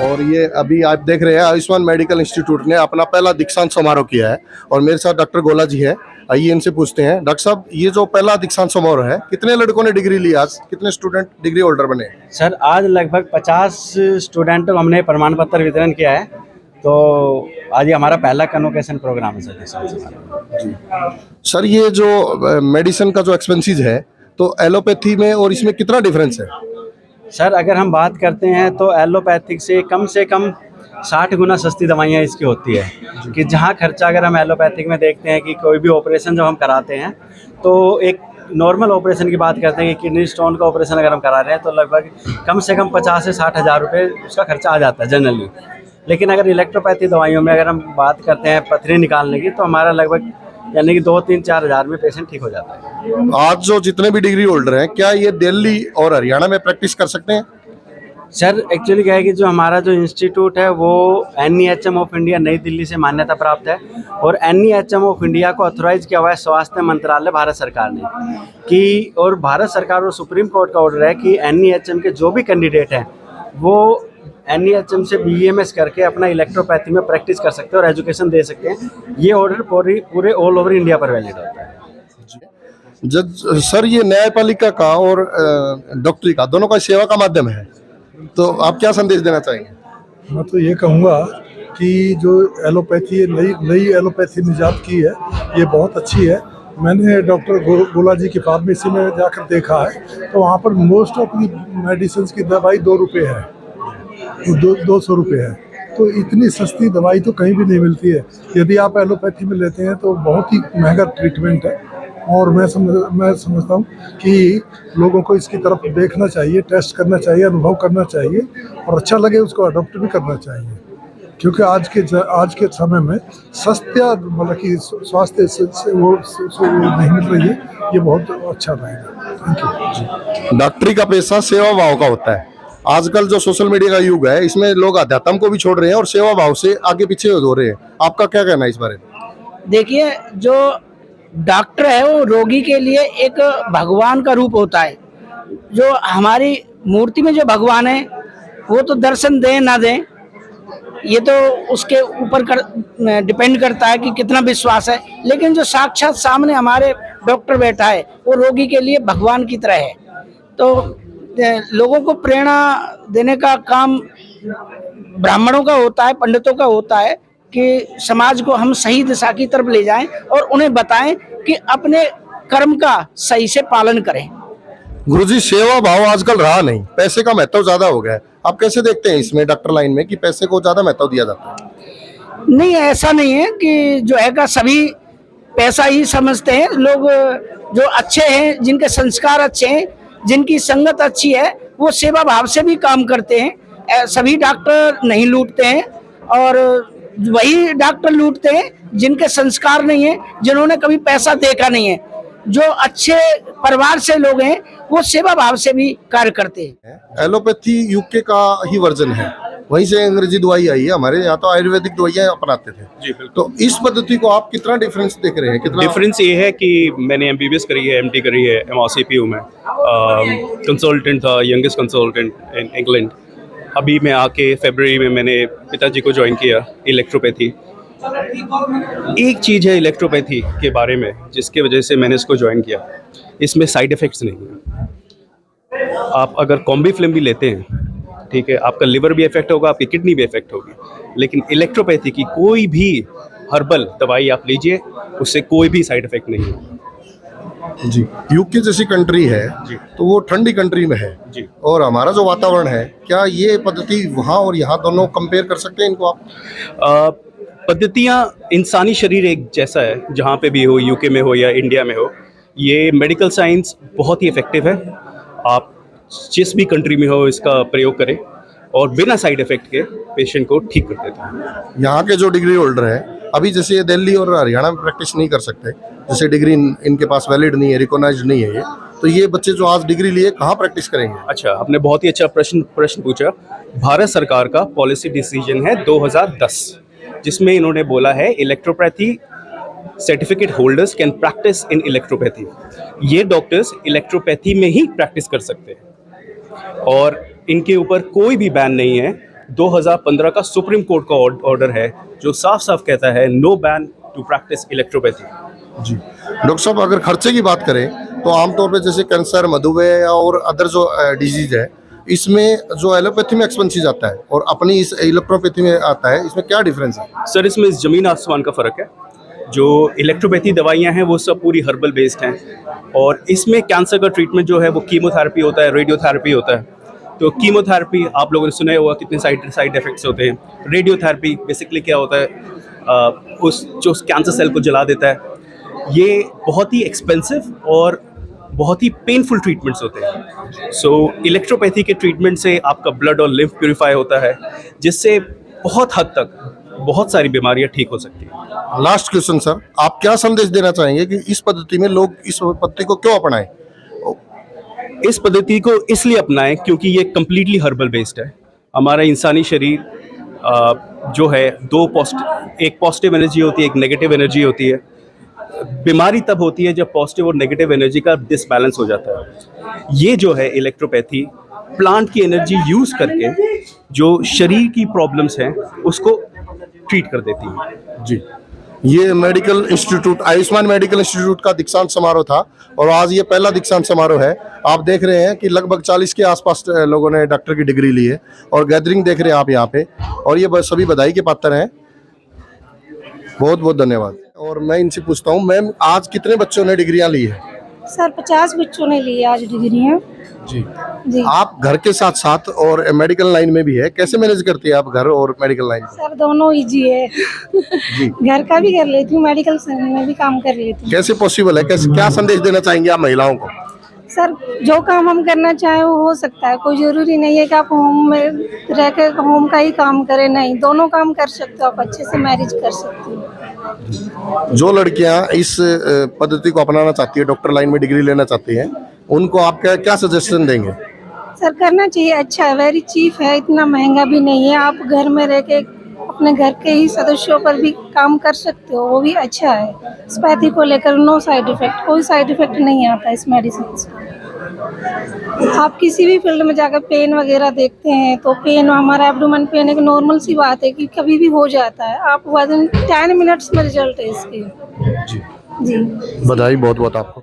और ये अभी आप देख रहे हैं आयुष्मान मेडिकल इंस्टीट्यूट ने अपना पहला दीक्षांत समारोह किया है और मेरे साथ डॉक्टर गोला जी है। आइए इनसे पूछते हैं। डॉक्टर साहब, ये जो पहला दीक्षांत समारोह है, कितने लड़कों ने डिग्री ली आज, कितने स्टूडेंट डिग्री होल्डर बने? सर आज लगभग 50 स्टूडेंटों को हमने प्रमाण पत्र वितरण किया है। तो आज ये हमारा पहला कन्वोकेशन प्रोग्राम है सर दीक्षांत समारोह। जी सर, ये जो मेडिसिन का जो एक्सपेंसेस है तो एलोपैथी में और इसमें कितना डिफरेंस है? सर अगर हम बात करते हैं तो एलोपैथिक से कम 60 गुना सस्ती दवाइयाँ इसकी होती है कि जहाँ खर्चा अगर हम एलोपैथिक में देखते हैं कि कोई भी ऑपरेशन जब हम कराते हैं तो एक नॉर्मल ऑपरेशन की बात करते हैं कि किडनी स्टोन का ऑपरेशन अगर हम करा रहे हैं तो लगभग कम से कम 50 से 60 हज़ार रुपये उसका खर्चा आ जाता है जनरली। लेकिन अगर इलेक्ट्रोपैथी दवाइयों में अगर हम बात करते हैं पथरी निकालने की तो हमारा लगभग यानी कि 2-3-4 हज़ार में पेशेंट ठीक हो जाता है। आज जो जितने भी डिग्री होल्डर हैं, क्या ये दिल्ली और हरियाणा में प्रैक्टिस कर सकते हैं? सर एक्चुअली क्या है कि जो हमारा जो इंस्टीट्यूट है वो NEHM ऑफ इंडिया नई दिल्ली से मान्यता प्राप्त है और NEHM ऑफ इंडिया को ऑथोराइज किया हुआ है स्वास्थ्य मंत्रालय भारत सरकार ने कि, और भारत सरकार और सुप्रीम कोर्ट का ऑर्डर है कि NEHM के जो भी कैंडिडेट हैं वो NEHM से BEMS करके अपना इलेक्ट्रोपैथी में प्रैक्टिस कर सकते हैं और एजुकेशन दे सकते हैं। ये ऑर्डर पूरे ऑल ओवर इंडिया पर वैलिड होता है। जज सर, ये न्यायपालिका का और डॉक्टरी का दोनों का सेवा का माध्यम है, तो आप क्या संदेश देना चाहेंगे? मैं तो ये कहूँगा कि जो एलोपैथी नई एलोपैथी निजात की है ये बहुत अच्छी है। मैंने डॉक्टर गोला जी की फार्मेसी में जाकर देखा है तो वहाँ पर मोस्ट ऑफ दी मेडिसिन की दवाई 2 रुपये है, 200 रुपये है। तो इतनी सस्ती दवाई तो कहीं भी नहीं मिलती है। यदि आप एलोपैथी में लेते हैं तो बहुत ही महंगा ट्रीटमेंट है और मैं समझता हूँ कि लोगों को इसकी तरफ देखना चाहिए, टेस्ट करना चाहिए, अनुभव करना चाहिए और अच्छा लगे उसको अडॉप्ट भी करना चाहिए, क्योंकि आज के समय में सस्ता मतलब कि स्वास्थ्य से वो नहीं मिल रही है। ये बहुत अच्छा रहेगा। Thank you. डॉक्टरी का पेशा सेवा भाव का होता है। आजकल जो सोशल मीडिया का युग है, इसमें लोग अध्यात्म को भी छोड़ रहे हैं और सेवा भाव से आगे पीछे हो रहे हैं। आपका क्या कहना है इस बारे में? देखिए, जो डॉक्टर है वो रोगी के लिए एक भगवान का रूप होता है। जो हमारी मूर्ति में जो भगवान है वो तो दर्शन दें ना दें, ये तो उसके ऊपर डिपेंड करता है कि कितना विश्वास है। लेकिन जो साक्षात सामने हमारे डॉक्टर बैठा है वो रोगी के लिए भगवान की तरह है। तो लोगों को प्रेरणा देने का काम ब्राह्मणों का होता है, पंडितों का होता है कि समाज को हम सही दिशा की तरफ ले जाएं और उन्हें बताएं कि अपने कर्म का सही से पालन करें। गुरुजी, सेवा भाव आजकल रहा नहीं, पैसे का महत्व ज्यादा हो गया है। आप कैसे देखते हैं इसमें डॉक्टर लाइन में कि पैसे को ज्यादा महत्व दिया जाता है? नहीं, ऐसा नहीं है कि जो है का सभी पैसा ही समझते हैं। लोग जो अच्छे हैं, जिनके संस्कार अच्छे हैं, जिनकी संगत अच्छी है, वो सेवा भाव से भी काम करते हैं। सभी डॉक्टर नहीं लूटते हैं और वही डॉक्टर लूटते हैं जिनके संस्कार नहीं है, जिन्होंने कभी पैसा देखा नहीं है। जो अच्छे परिवार से लोग हैं वो सेवा भाव से भी कार्य करते हैं। एलोपैथी यूके का ही वर्जन है, वहीं से अंग्रेजी दवाई आई है। हमारे यहाँ तो आयुर्वेदिक दवाइयाँ अपनाते थे जी। तो इस पद्धति को आप कितना डिफरेंस देख रहे हैं? कितना डिफरेंस ये है कि मैंने MBBS करी है, MD करी है, MRCPU में कंसल्टेंट था, यंगेस्ट कंसल्टेंट इन इंग्लैंड। अभी मैं आके फरवरी में मैंने पिताजी को ज्वाइन किया इलेक्ट्रोपैथी। एक चीज़ है इलेक्ट्रोपैथी के बारे में जिसके वजह से मैंने इसको ज्वाइन किया, इसमें साइड इफ़ेक्ट्स नहीं है। आप अगर कॉम्बीफ्लिम भी लेते हैं, ठीक है, आपका लिवर भी इफेक्ट होगा, आपकी किडनी भी इफेक्ट होगी, लेकिन इलेक्ट्रोपैथी की कोई भी हर्बल दवाई आप लीजिए, उससे कोई भी साइड इफेक्ट नहीं होगा जी। यूके जैसी कंट्री है जी, तो वो ठंडी कंट्री में है जी, और हमारा जो वातावरण है, क्या ये पद्धति वहाँ और यहाँ दोनों कंपेयर कर सकते हैं इनको आप? पद्धतियाँ, इंसानी शरीर एक जैसा है, जहाँ पे भी हो, यूके में हो या इंडिया में हो। ये मेडिकल साइंस बहुत ही इफेक्टिव है। आप जिस भी कंट्री में हो इसका प्रयोग करें और बिना साइड इफेक्ट के पेशेंट को ठीक कर देता है। यहाँ के जो डिग्री होल्डर है, अभी जैसे ये दिल्ली और हरियाणा में प्रैक्टिस नहीं कर सकते, जैसे डिग्री इनके पास वैलिड नहीं है, रिकॉग्नाइज्ड नहीं है ये, तो ये बच्चे जो आज डिग्री लिए कहाँ प्रैक्टिस करेंगे? अच्छा, आपने बहुत ही अच्छा प्रश्न पूछा। भारत सरकार का पॉलिसी डिसीजन है 2010, जिसमें इन्होंने बोला है electropathy certificate holders can practice in electropathy. ये डॉक्टर्स इलेक्ट्रोपैथी में ही प्रैक्टिस कर सकते हैं और इनके ऊपर कोई भी बैन नहीं है 2015 का सुप्रीम कोर्ट का ऑर्डर है जो साफ साफ कहता है no ban to practice electropathy. जी डॉक्टर साहब, अगर खर्चे की बात करें तो आमतौर पे जैसे कैंसर, मधुमेह और अदर जो डिजीज है, इसमें जो एलोपैथी में एक्सपेंसिव आता है और अपनी इस इलेक्ट्रोपैथी में आता है, इसमें क्या डिफरेंस है? सर, इसमें ज़मीन आसमान का फ़र्क है। जो इलेक्ट्रोपैथी दवाइयाँ हैं वो सब पूरी हर्बल बेस्ड हैं और इसमें कैंसर का ट्रीटमेंट जो है वो कीमोथेरेपी होता है, रेडियोथेरेपी होता है। तो कीमोथेरेपी आप लोगों ने सुना ही होगा कितने साइड इफ़ेक्ट्स होते हैं। रेडियोथेरेपी बेसिकली क्या होता है, उस जो कैंसर सेल को जला देता है। ये बहुत ही एक्सपेंसिव और बहुत ही पेनफुल ट्रीटमेंट्स होते हैं। सो इलेक्ट्रोपैथी के ट्रीटमेंट से आपका ब्लड और लिम्फ प्यूरिफाई होता है, जिससे बहुत हद तक बहुत सारी बीमारियां ठीक हो सकती हैं। लास्ट क्वेश्चन सर, आप क्या संदेश देना चाहेंगे कि इस पद्धति में लोग इस पद्धति को क्यों अपनाएं? इस पद्धति को इसलिए अपनाएं क्योंकि ये कम्प्लीटली हर्बल बेस्ड है। हमारा इंसानी शरीर जो है एक पॉजिटिव एनर्जी होती है, एक नेगेटिव एनर्जी होती है। बीमारी तब होती है जब पॉजिटिव और नेगेटिव एनर्जी का डिसबैलेंस हो जाता है। ये जो है इलेक्ट्रोपैथी प्लांट की एनर्जी यूज़ करके जो शरीर की प्रॉब्लम्स हैं उसको ट्रीट कर देती है। जी, ये medical institute, Ayushman medical institute का दीक्षांत समारोह था और आज ये पहला दीक्षांत समारोह है। आप देख रहे हैं कि लगभग 40 के आसपास लोगों ने डॉक्टर की डिग्री ली है और गैदरिंग देख रहे हैं आप यहाँ पे, और ये सभी बधाई के पात्र हैं। बहुत बहुत धन्यवाद। और मैं इनसे पूछता हूँ, मैम आज कितने बच्चों ने डिग्रियां ली है? सर 50 बच्चों ने ली आज डिग्रियां। जी जी आप घर के साथ साथ और मेडिकल लाइन में भी है, कैसे मैनेज करती है आप घर और मेडिकल लाइन? सर दोनों इजी है। जी घर का भी कर लेती हूँ, मेडिकल में भी काम कर लेती हूँ। कैसे पॉसिबल है, कैसे, क्या संदेश देना चाहेंगे आप महिलाओं को? सर जो काम हम करना चाहें वो हो सकता है, कोई जरूरी नहीं है कि आप होम में रह कर होम का ही काम करें, नहीं, दोनों काम कर सकते हो आप, अच्छे से मैनेज कर सकते हो। जो लड़कियां इस पद्धति को अपनाना चाहती है, डॉक्टर लाइन में डिग्री लेना चाहती हैं, उनको आप क्या सजेशन देंगे? सर करना चाहिए, अच्छा है, वेरी चीप है, इतना महंगा भी नहीं है। आप घर में रह के अपने घर के ही सदस्यों पर भी काम कर सकते हो, वो भी अच्छा है। स्पैथी को लेकर नो साइड इफेक्ट, कोई साइड इफेक्ट नहीं आता इस मेडिसिन का। आप किसी भी फील्ड में जाकर पेन वगैरह देखते हैं तो पेन, हमारा एब्डोमेन पेन एक नॉर्मल सी बात है कि कभी भी हो जाता है। आप विदिन 10 मिनट्स में रिजल्ट है इसके। जी जी बधाई बहुत बहुत आपको।